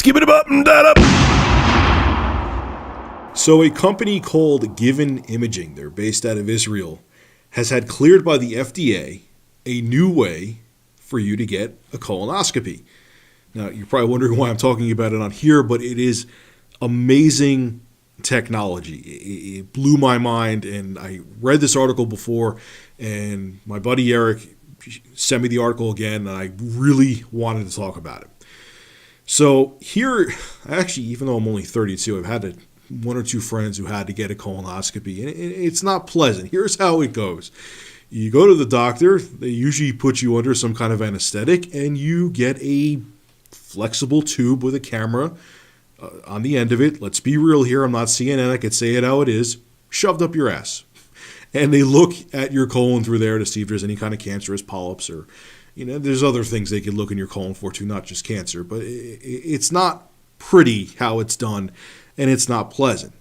Skip it up and that up. So a company called Given Imaging, they're based out of Israel, has had cleared by the FDA a new way for you to get a colonoscopy. Now, you're probably wondering why I'm talking about it on here, but it is amazing technology. It blew my mind, and I read this article before, and my buddy Eric sent me the article again, and I really wanted to talk about it. So here, actually, even though I'm only 32, I've had one or two friends who had to get a colonoscopy, and it's not pleasant. Here's how it goes. You go to the doctor, they usually put you under some kind of anesthetic, and you get a flexible tube with a camera on the end of it. Let's be real here. I'm not CNN. I could say it how it is. Shoved up your ass. And they look at your colon through there to see if there's any kind of cancerous polyps or, there's other things they could look in your colon for too, not just cancer. But it's not pretty how it's done, and it's not pleasant.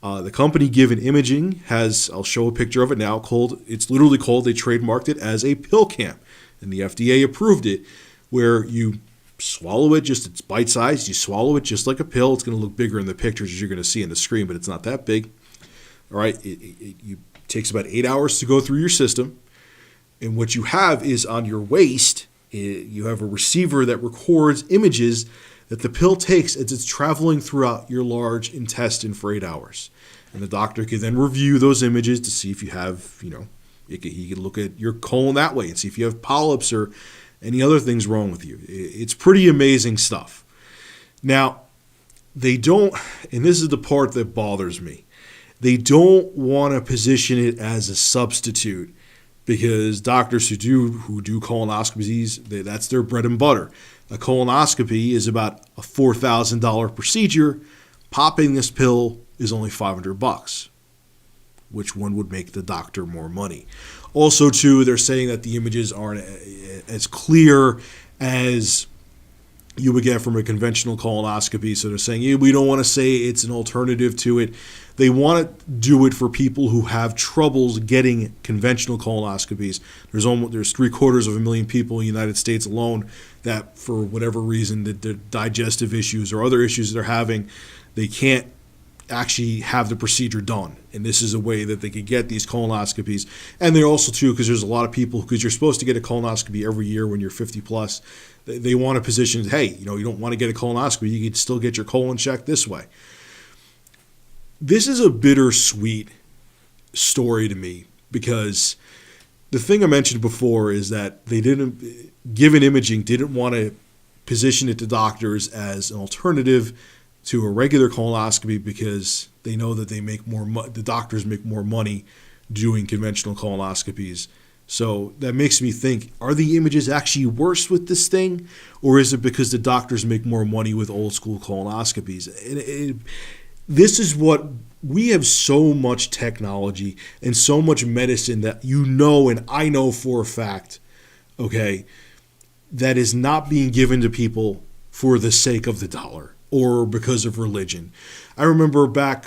The company Given Imaging has, I'll show a picture of it now, it's literally called, they trademarked it as a PillCam. And the FDA approved it, where you swallow it, it's bite-sized. You swallow it just like a pill. It's going to look bigger in the pictures as you're going to see in the screen, but it's not that big. All right, it takes about 8 hours to go through your system. And what you have is on your waist, you have a receiver that records images that the pill takes as it's traveling throughout your large intestine for 8 hours. And the doctor can then review those images to see if you have, he can look at your colon that way and see if you have polyps or any other things wrong with you. It's pretty amazing stuff. Now, they don't, and this is the part that bothers me, they don't want to position it as a substitute, because doctors who do colonoscopies, that's their bread and butter. A colonoscopy is about a $4,000 procedure. Popping this pill is only $500. Which one would make the doctor more money? Also, too, they're saying that the images aren't as clear as you would get from a conventional colonoscopy. So they're saying, we don't want to say it's an alternative to it. They want to do it for people who have troubles getting conventional colonoscopies. There's 750,000 people in the United States alone that, for whatever reason, that their digestive issues or other issues they're having, they can't actually have the procedure done. And this is a way that they could get these colonoscopies. And they're also, too, because there's a lot of people, because you're supposed to get a colonoscopy every year when you're 50 plus, they want to position, hey, you don't want to get a colonoscopy, you can still get your colon checked this way. This is a bittersweet story to me, because the thing I mentioned before is that Given Imaging didn't want to position it to doctors as an alternative to a regular colonoscopy, because they know that the doctors make more money doing conventional colonoscopies. So that makes me think, are the images actually worse with this thing, or is it because the doctors make more money with old school colonoscopies? This is what we have, so much technology and so much medicine that and I know for a fact, okay, that is not being given to people for the sake of the dollar or because of religion. I remember back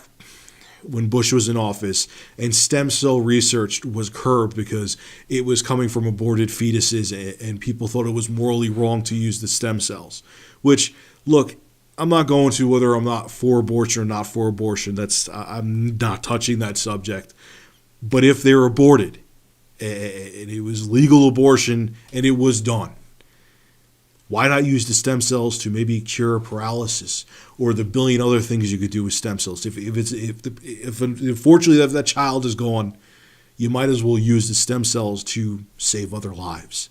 when Bush was in office and stem cell research was curbed because it was coming from aborted fetuses, and people thought it was morally wrong to use the stem cells. Which, look, I'm not going to whether I'm not for abortion or not for abortion. I'm not touching that subject. But if they're aborted, and it was legal abortion and it was done, why not use the stem cells to maybe cure paralysis or the billion other things you could do with stem cells? If unfortunately that child is gone, you might as well use the stem cells to save other lives.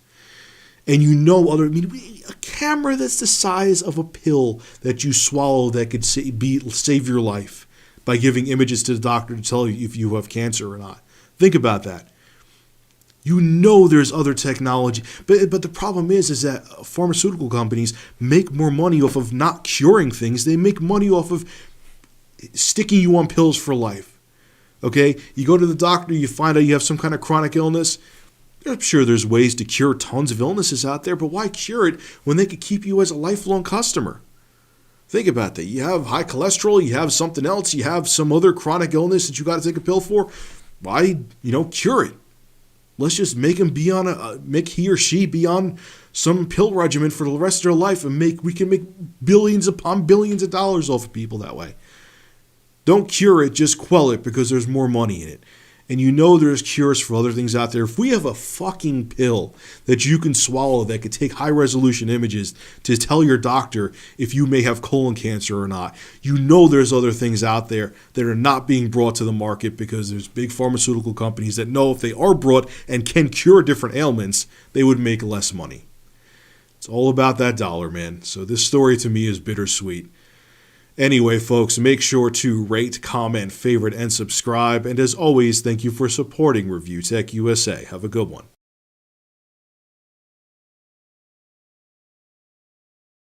And a camera that's the size of a pill that you swallow that could save your life by giving images to the doctor to tell you if you have cancer or not. Think about that. There's other technology, but the problem is that pharmaceutical companies make more money off of not curing things. They make money off of sticking you on pills for life. Okay, you go to the doctor, you find out you have some kind of chronic illness. I'm sure there's ways to cure tons of illnesses out there, but why cure it when they could keep you as a lifelong customer? Think about that. You have high cholesterol, you have something else, you have some other chronic illness that you got to take a pill for. Why, cure it? Let's just make him make he or she be on some pill regimen for the rest of their life and we can make billions upon billions of dollars off of people that way. Don't cure it, just quell it because there's more money in it. And you know there's cures for other things out there. If we have a fucking pill that you can swallow that could take high-resolution images to tell your doctor if you may have colon cancer or not, you know there's other things out there that are not being brought to the market because there's big pharmaceutical companies that know if they are brought and can cure different ailments, they would make less money. It's all about that dollar, man. So this story to me is bittersweet. Anyway, folks, make sure to rate, comment, favorite, and subscribe. And as always, thank you for supporting Review Tech USA. Have a good one.